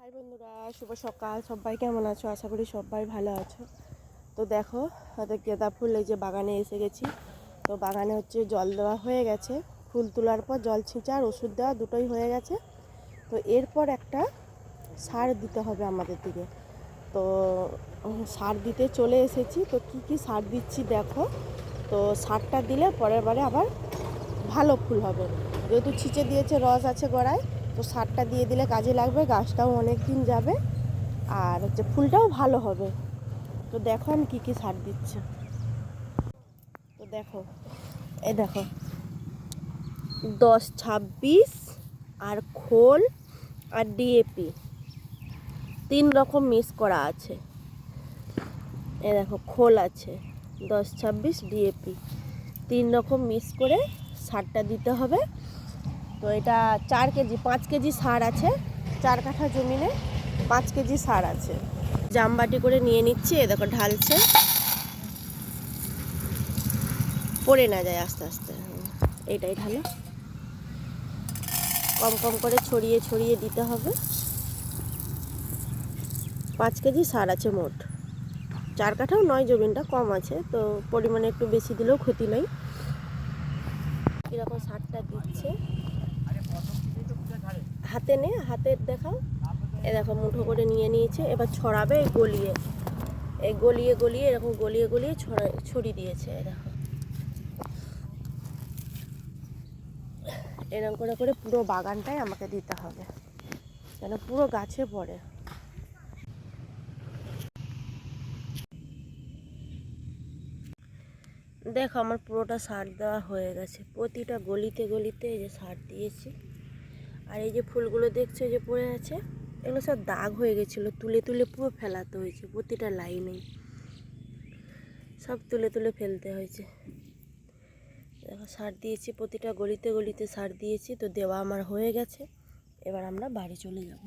High বন্ধুরা, শুভ সকাল। সবাই কেমন আছো? আশা করি সবাই ভালো আছো। তো দেখো, হয়তো গাঁদা ফুল এই যে বাগানে এসে গেছি। তো বাগানে হচ্ছে জল দেওয়া হয়ে গেছে, ফুল তোলার পর জল ছিঁচা আর ওষুধ দেওয়া দুটোই হয়ে গেছে। তো এরপর একটা সার দিতে হবে আমাদের দিকে। তো সার দিতে চলে এসেছি। তো কি কি সার দিচ্ছি দেখো। তো সারটা দিলে পরের বারে আবার ভালো ফুল হবে, যেহেতু ছিঁচে দিয়েছে, রস আছে গোড়ায়। তো সারটা দিয়ে দিলে কাজে লাগবে, গাছটাও অনেক দিন যাবে আর হচ্ছে ফুলটাও ভালো হবে। তো দেখো আমি কী কী সার দিচ্ছি। তো দেখো, এই দেখো 10-26 আর খোল আর ডিএপি 3 রকম মিক্স করা আছে। এ দেখো খোল আছে, 10-26 ডিএপি 3 রকম মিক্স করে সারটা দিতে হবে। তো এটা 4 কেজি 5 কেজি সার আছে, 4 কাঠা জমিনে 5 কেজি সার আছে। জামবাটি করে নিয়ে নিচ্ছি। এ দেখো ঢালছে, পড়ে না যায় আস্তে আস্তে। এইটাই ঢালো, কম কম করে ছড়িয়ে ছড়িয়ে দিতে হবে। 5 কেজি সার আছে মোট, 4 কাঠাও নয়, জমিনটা কম আছে, তো পরিমাণে একটু বেশি দিলেও ক্ষতি নেই। কীরকম সারটা দিচ্ছে হাতে নে, হাতের দেখাও। এ দেখো মুঠো করে নিয়ে নিয়েছে, এবার ছড়াবে গলিয়ে, এই গলিয়ে গলিয়ে এরকম গলিয়ে গলিয়ে ছড়িয়ে দিয়েছে। দেখো এরকম করে করে পুরো বাগানটাই আমাকে দিতে হবে, যেন পুরো গাছে পড়ে। দেখো আমার পুরোটা সার দেওয়া হয়ে গেছে, প্রতিটা গলিতে গলিতে এই যে সার দিয়েছি। আর এই যে ফুলগুলো দেখছো যে পড়ে আছে, এগুলো সব দাগ হয়ে গেছিলো, তুলে তুলে পুরো ফেলাতে হয়েছে। প্রতিটা লাইনেই সব তুলে তুলে ফেলতে হয়েছে। দেখো সার দিয়েছি, প্রতিটা গলিতে গলিতে সার দিয়েছি। তো দেওয়া আমার হয়ে গেছে, এবার আমরা বাড়ি চলে যাব।